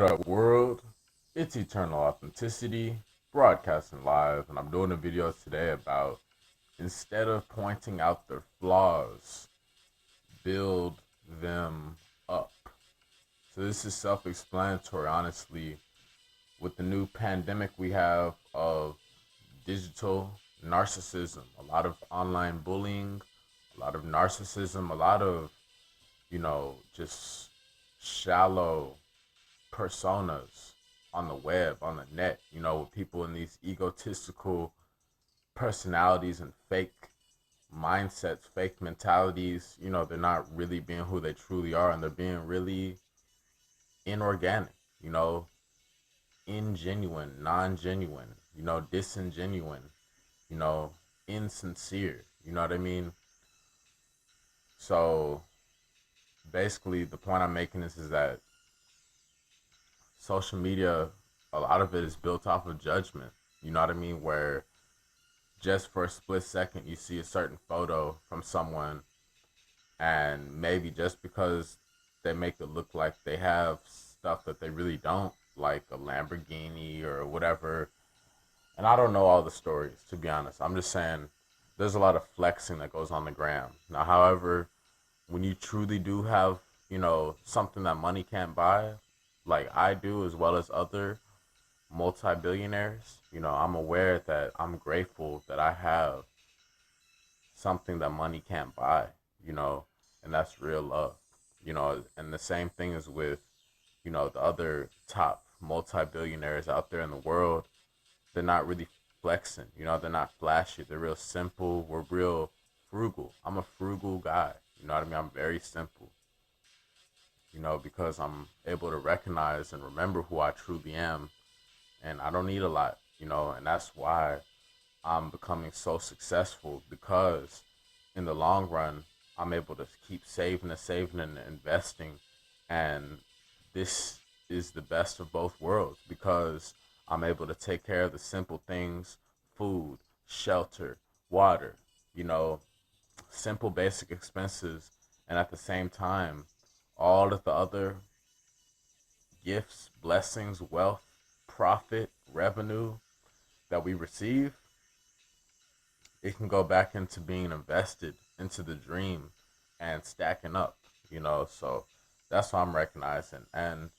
up, world? It's Eternal Authenticity, broadcasting live, and I'm doing a video today about instead of pointing out their flaws, build them up. So this is self-explanatory, honestly. With the new pandemic we have of digital narcissism, a lot of online bullying, a lot of narcissism, a lot of, just shallow personas on the web, on the net, with people in these egotistical personalities and fake mindsets, fake mentalities. They're not really being who they truly are, and they're being really inorganic, ingenuine, non genuine, disingenuine, you know, insincere. You know what I mean? So basically, the point I'm making is that social media, a lot of it is built off of judgment. You know what I mean? Where just for a split second, you see a certain photo from someone, and maybe just because they make it look like they have stuff that they really don't, like a Lamborghini or whatever. And I don't know all the stories, to be honest. I'm just saying there's a lot of flexing that goes on the gram. Now, however, when you truly do have, something that money can't buy, like I do, as well as other multi-billionaires, I'm aware that I'm grateful that I have something that money can't buy, you know, and that's real love, and the same thing is with, the other top multi-billionaires out there in the world. They're not really flexing, they're not flashy. They're real simple. We're real frugal. I'm a frugal guy, you know what I mean? I'm very simple, because I'm able to recognize and remember who I truly am, and I don't need a lot, and that's why I'm becoming so successful, because in the long run, I'm able to keep saving and saving and investing. And this is the best of both worlds, because I'm able to take care of the simple things: food, shelter, water, you know, simple basic expenses. And at the same time, all of the other gifts, blessings, wealth, profit, revenue that we receive, it can go back into being invested into the dream and stacking up, So that's what I'm recognizing. And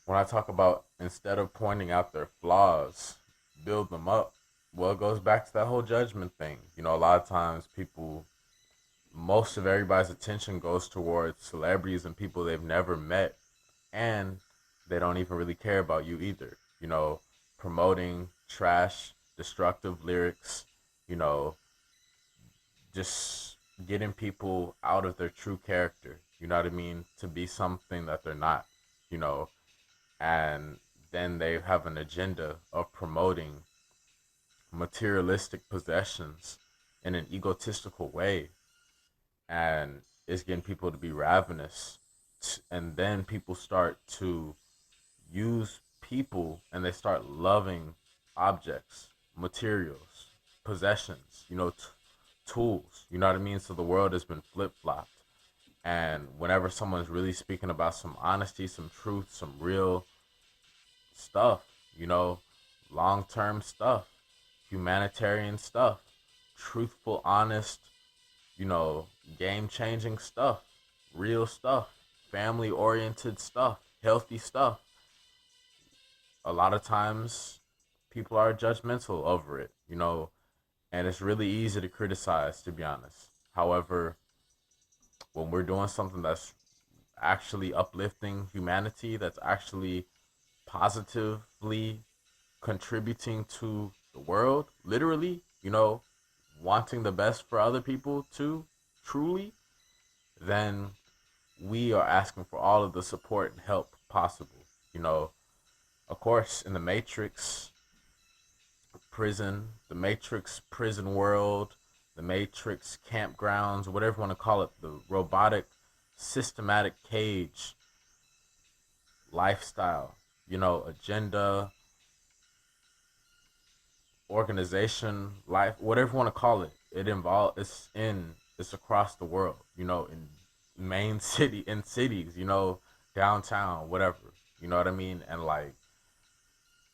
when I talk about instead of pointing out their flaws, build them up, well, it goes back to that whole judgment thing. A lot of times people, most of everybody's attention goes towards celebrities and people they've never met, and they don't even really care about you either. Promoting trash, destructive lyrics, you know, just getting people out of their true character, you know what I mean, to be something that they're not, you know, and then they have an agenda of promoting materialistic possessions in an egotistical way, and it's getting people to be ravenous. And then people start to use people, and they start loving objects, materials, possessions, tools, you know what I mean? So the world has been flip flopped. And whenever someone's really speaking about some honesty, some truth, some real stuff, long term stuff, humanitarian stuff, truthful, honest, game changing stuff, real stuff, family oriented stuff, healthy stuff, a lot of times people are judgmental over it, and it's really easy to criticize, to be honest. However, when we're doing something that's actually uplifting humanity, that's actually positively contributing to the world, literally, wanting the best for other people too, truly, then we are asking for all of the support and help possible. Of course, in the Matrix prison world, the Matrix campgrounds, whatever you want to call it, the robotic, systematic cage lifestyle, agenda, organization, life, whatever you want to call it. It's across the world, in main city, in cities, downtown, whatever, You know what I mean? And like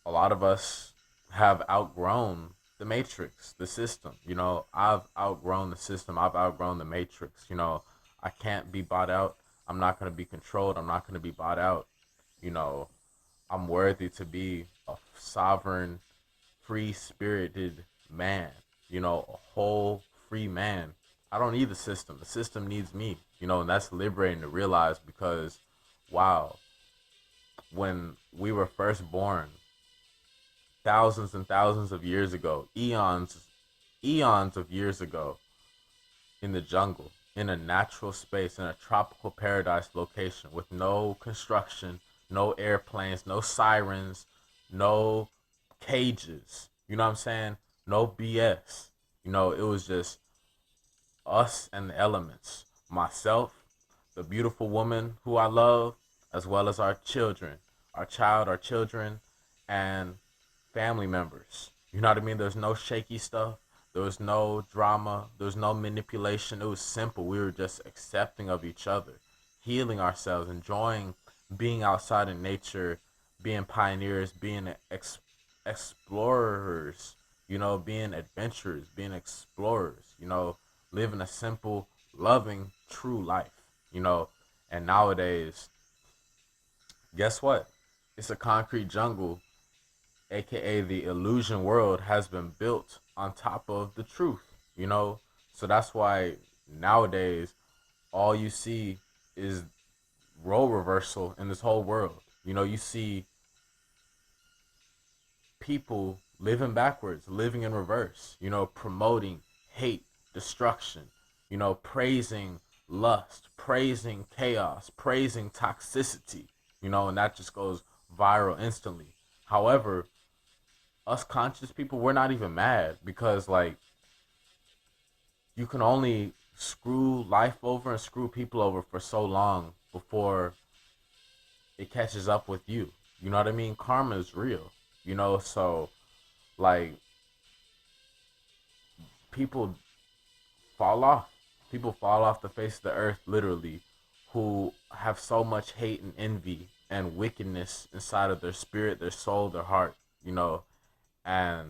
a lot of us have outgrown the matrix, the system. You know, I've outgrown the system. I've outgrown the matrix. You know, I can't be bought out. I'm not going to be controlled. I'm not going to be bought out. You know, I'm worthy to be a sovereign, free spirited man. You know, a whole free man. I don't need the system. The system needs me. You know, and that's liberating to realize because, wow, when we were first born, thousands and thousands of years ago, eons of years ago, in the jungle, in a natural space, in a tropical paradise location with no construction, no airplanes, no sirens, no cages. You know what I'm saying? No BS. You know, it was just us and the elements. Myself, the beautiful woman who I love, as well as our children, our children, and family members. You know what I mean? There's no shaky stuff. There was no drama. There was no manipulation. It was simple. We were just accepting of each other, healing ourselves, enjoying being outside in nature, being pioneers, being explorers, you know, being adventurers, being explorers, you know, living a simple, loving, true life, you know. And nowadays, guess what? It's a concrete jungle, aka the illusion world, has been built on top of the truth, you know. So that's why nowadays all you see is role reversal in this whole world. You know, you see people living backwards, living in reverse, you know, promoting hate, destruction, you know, praising lust, praising chaos, praising toxicity, you know, and that just goes viral instantly. However, us conscious people, we're not even mad because, like, you can only screw life over and screw people over for so long before it catches up with you. You know what I mean? Karma is real, you know, so like people fall off. People fall off the face of the earth, literally, who have so much hate and envy and wickedness inside of their spirit, their soul, their heart, you know, and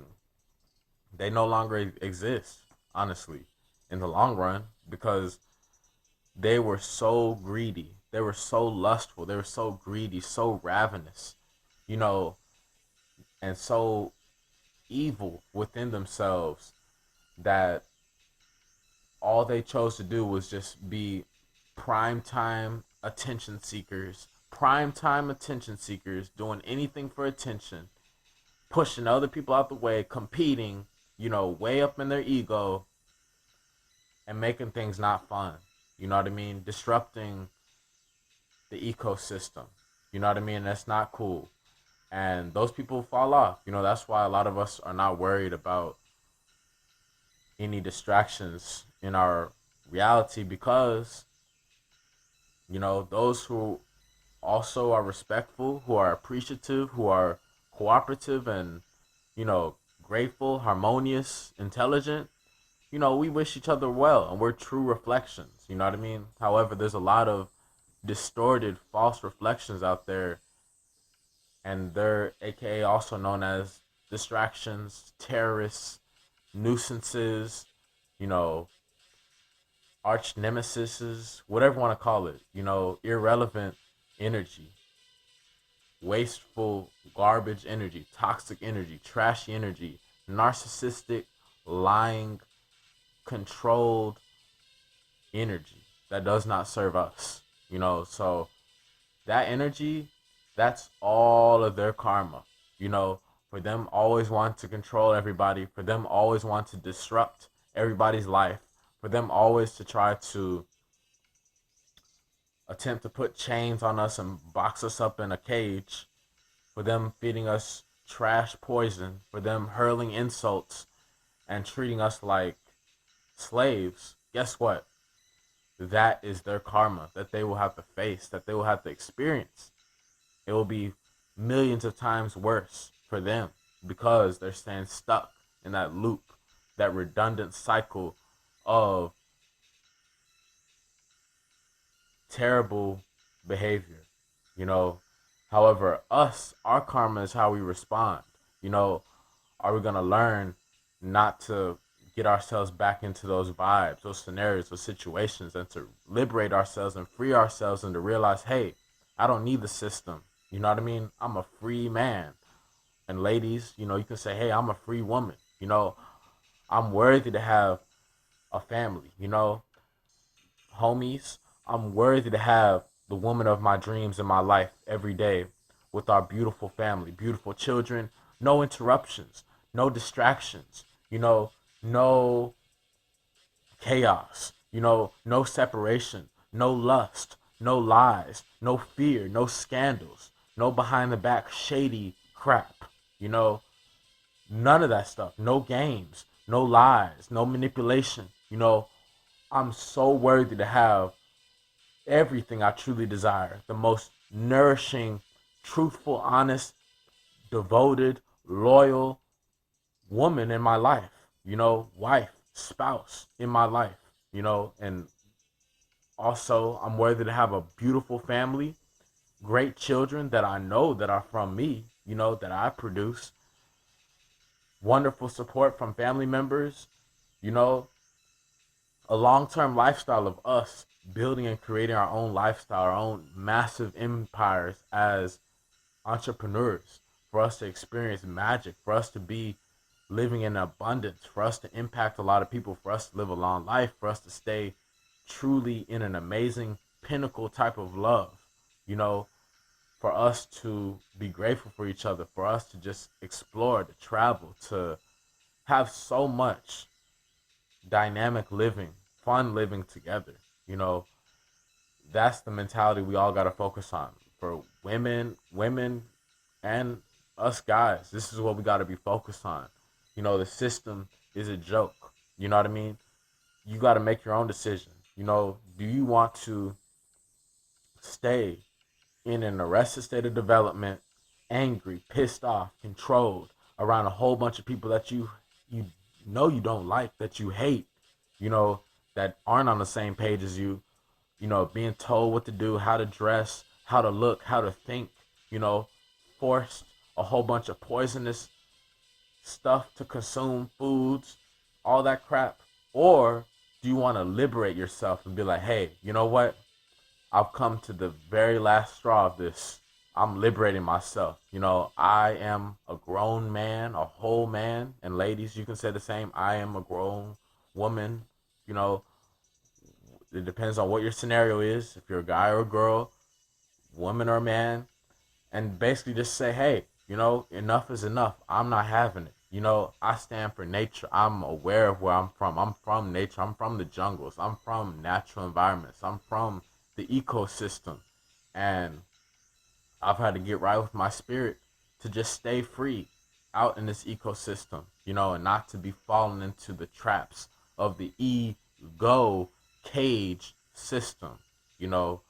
they no longer exist, honestly, in the long run, because they were so greedy. They were so lustful. They were so greedy, so ravenous, you know, and so evil within themselves that all they chose to do was just be prime time attention seekers, doing anything for attention, pushing other people out the way, competing, you know, way up in their ego and making things not fun. You know what I mean? Disrupting the ecosystem. You know what I mean? That's not cool. And those people fall off. You know, that's why a lot of us are not worried about any distractions in our reality because, you know, those who also are respectful, who are appreciative, who are cooperative and, you know, grateful, harmonious, intelligent, you know, we wish each other well and we're true reflections. You know what I mean? However, there's a lot of distorted, false reflections out there, and they're AKA also known as distractions, terrorists, nuisances, you know, arch nemesis, whatever you want to call it, you know, irrelevant energy, wasteful, garbage energy, toxic energy, trashy energy, narcissistic, lying, controlled energy that does not serve us, you know. So that energy, that's all of their karma, you know, for them always want to control everybody, for them always want to disrupt everybody's life, for them always to try to attempt to put chains on us and box us up in a cage, for them feeding us trash poison, for them hurling insults and treating us like slaves. Guess what? That is their karma that they will have to face, that they will have to experience. It will be millions of times worse for them because they're staying stuck in that loop, that redundant cycle of terrible behavior, you know. However, our karma is how we respond. You know, are we gonna learn not to get ourselves back into those vibes, those scenarios, those situations, and to liberate ourselves and free ourselves and to realize, hey, I don't need the system. You know what I mean? I'm a free man. And ladies, you know, you can say, hey, I'm a free woman. You know, I'm worthy to have a family. You know, homies, I'm worthy to have the woman of my dreams in my life every day with our beautiful family, beautiful children, no interruptions, no distractions, you know, no chaos, you know, no separation, no lust, no lies, no fear, no scandals, no behind the back shady crap, you know, none of that stuff, no games, no lies, no manipulation, you know. I'm so worthy to have everything I truly desire. The most nourishing, truthful, honest, devoted, loyal woman in my life, you know, wife, spouse in my life, you know, and also I'm worthy to have a beautiful family, great children that I know that are from me, you know, that I produce, wonderful support from family members, you know, a long-term lifestyle of us building and creating our own lifestyle, our own massive empires as entrepreneurs, for us to experience magic, for us to be living in abundance, for us to impact a lot of people, for us to live a long life, for us to stay truly in an amazing pinnacle type of love, you know, for us to be grateful for each other, for us to just explore, to travel, to have so much dynamic living, fun living together. You know, that's the mentality we all got to focus on. For women, and us guys, this is what we got to be focused on. You know, the system is a joke. You know what I mean? You got to make your own decision. You know, do you want to stay in an arrested state of development, angry, pissed off, controlled, around a whole bunch of people that you know you don't like, that you hate, you know, that aren't on the same page as you know, being told what to do, how to dress, how to look, how to think, you know, forced a whole bunch of poisonous stuff to consume, foods, all that crap? Or do you want to liberate yourself and be like, hey, you know what? I've come to the very last straw of this. I'm liberating myself. You know, I am a grown man, a whole man. And ladies, you can say the same. I am a grown woman. You know, it depends on what your scenario is. If you're a guy or a girl, woman or man, and basically just say, hey, you know, enough is enough. I'm not having it. You know, I stand for nature. I'm aware of where I'm from. I'm from nature. I'm from the jungles. I'm from natural environments. I'm from the ecosystem. And I've had to get right with my spirit to just stay free out in this ecosystem, you know, and not to be falling into the traps of the ego cage system, you know,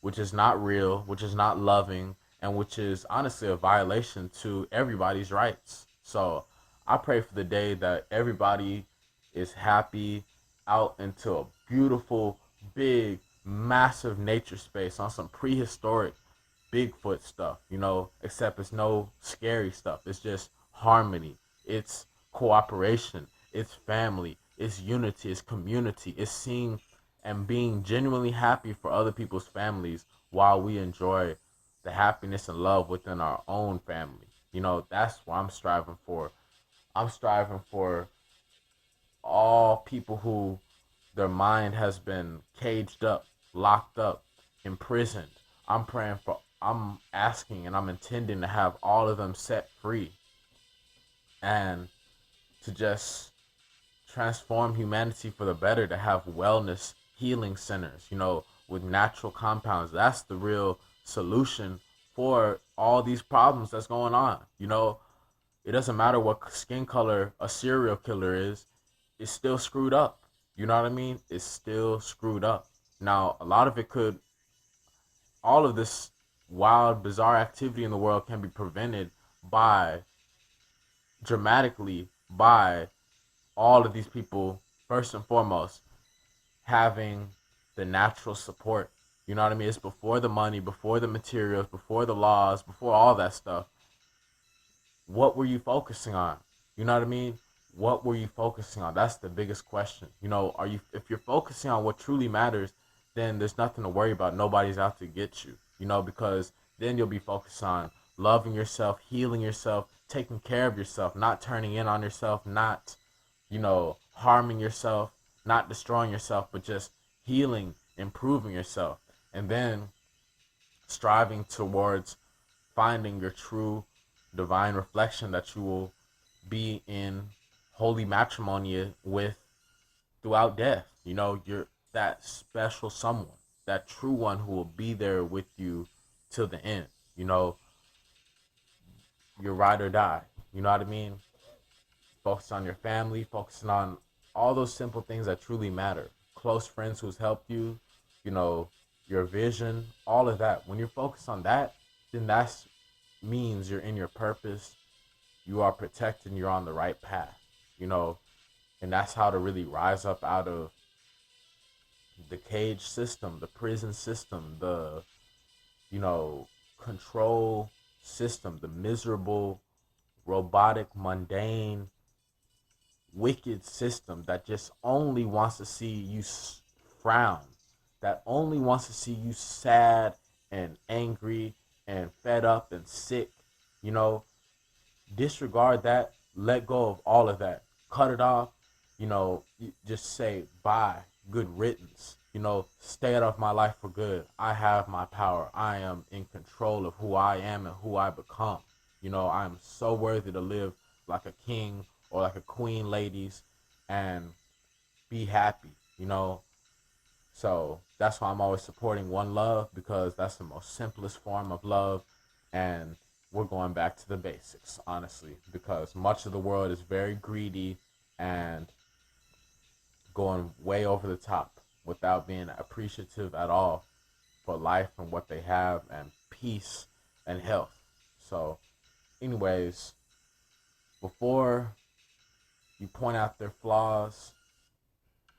which is not real, which is not loving, and which is honestly a violation to everybody's rights. So I pray for the day that everybody is happy out into a beautiful, big, massive nature space on some prehistoric Bigfoot stuff, you know, except it's no scary stuff. It's just harmony. It's cooperation. It's family. It's unity. It's community. It's seeing and being genuinely happy for other people's families while we enjoy the happiness and love within our own family. You know, that's what I'm striving for. I'm striving for all people who their mind has been caged up, locked up, imprisoned. I'm asking and I'm intending to have all of them set free and to just transform humanity for the better, to have wellness healing centers, you know, with natural compounds. That's the real solution for all these problems that's going on. You know, it doesn't matter what skin color a serial killer is, it's still screwed up. You know what I mean? It's still screwed up. Now, a lot of it could, all of this wild, bizarre activity in the world can be prevented by, dramatically, by all of these people, first and foremost, having the natural support. You know what I mean? It's before the money, before the materials, before the laws, before all that stuff. What were you focusing on? You know what I mean? What were you focusing on? That's the biggest question. You know, are you if you're focusing on what truly matters, then there's nothing to worry about. Nobody's out to get you. You know, because then you'll be focused on loving yourself, healing yourself, taking care of yourself, not turning in on yourself, not, harming yourself, not destroying yourself, but just healing, improving yourself. And then striving towards finding your true divine reflection that you will be in holy matrimony with throughout death. You know, you're that special someone, that true one who will be there with you till the end. You know, your ride or die. You know what I mean? Focus on your family, focusing on all those simple things that truly matter. Close friends who's helped you, you know, your vision, all of that. When you're focused on that, then that means you're in your purpose, you are protected, and you're on the right path, you know, and that's how to really rise up out of the cage system, the prison system, the, you know, control system, the miserable, robotic, mundane, wicked system that just only wants to see you frown, that only wants to see you sad and angry and fed up and sick. You know, disregard that, let go of all of that, cut it off. Just say bye, good riddance. Stay out of my life for good. I have my power. I am in control of who I am and who I become. I am so worthy to live like a king or like a queen, ladies, and be happy. So that's why I'm always supporting one love, because that's the most simplest form of love. And we're going back to the basics, honestly, because much of the world is very greedy and going way over the top without being appreciative at all for life and what they have and peace and health. So, anyways, before you point out their flaws,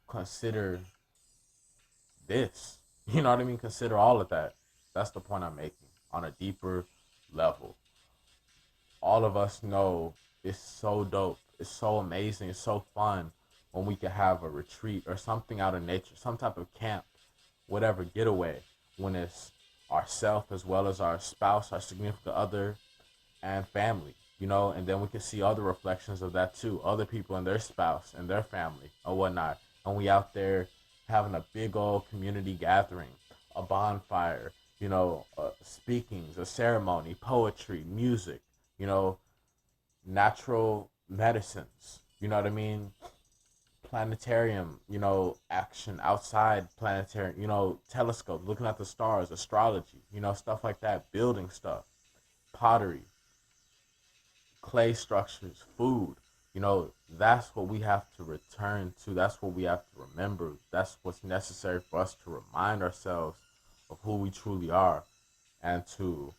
consider this. You know what I mean? Consider all of that. That's the point I'm making on a deeper level. All of us know it's so dope. It's so amazing. It's so fun when we can have a retreat or something out of nature, some type of camp, whatever, getaway, when it's ourself as well as our spouse, our significant other, and family, and then we can see other reflections of that too, other people and their spouse and their family or whatnot. And we out there having a big old community gathering, a bonfire, speakings, a ceremony, poetry, music, natural medicines, you know what I mean? Planetarium, action outside planetarium, telescope, looking at the stars, astrology, stuff like that, building stuff, pottery, clay structures, food. That's what we have to return to. That's what we have to remember. That's what's necessary for us to remind ourselves of who we truly are, and to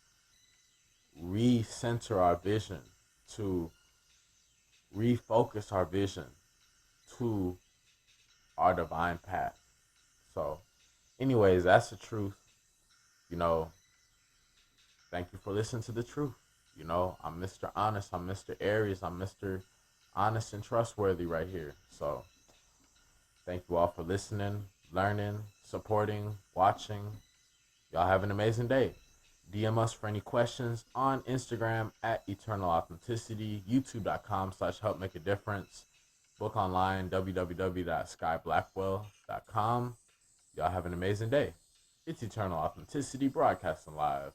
recenter our vision, to refocus our vision to our divine path. So, anyways, that's the truth. You know, Thank you for listening to the truth. I'm Mr. Honest. I'm Mr. Aries. I'm Mr. Honest and Trustworthy right here. So, thank you all for listening, learning, supporting, watching. Y'all have an amazing day. DM us for any questions on Instagram at Eternal Authenticity, youtube.com/help make a difference, book online, www.skyblackwell.com. Y'all have an amazing day. It's Eternal Authenticity broadcasting live.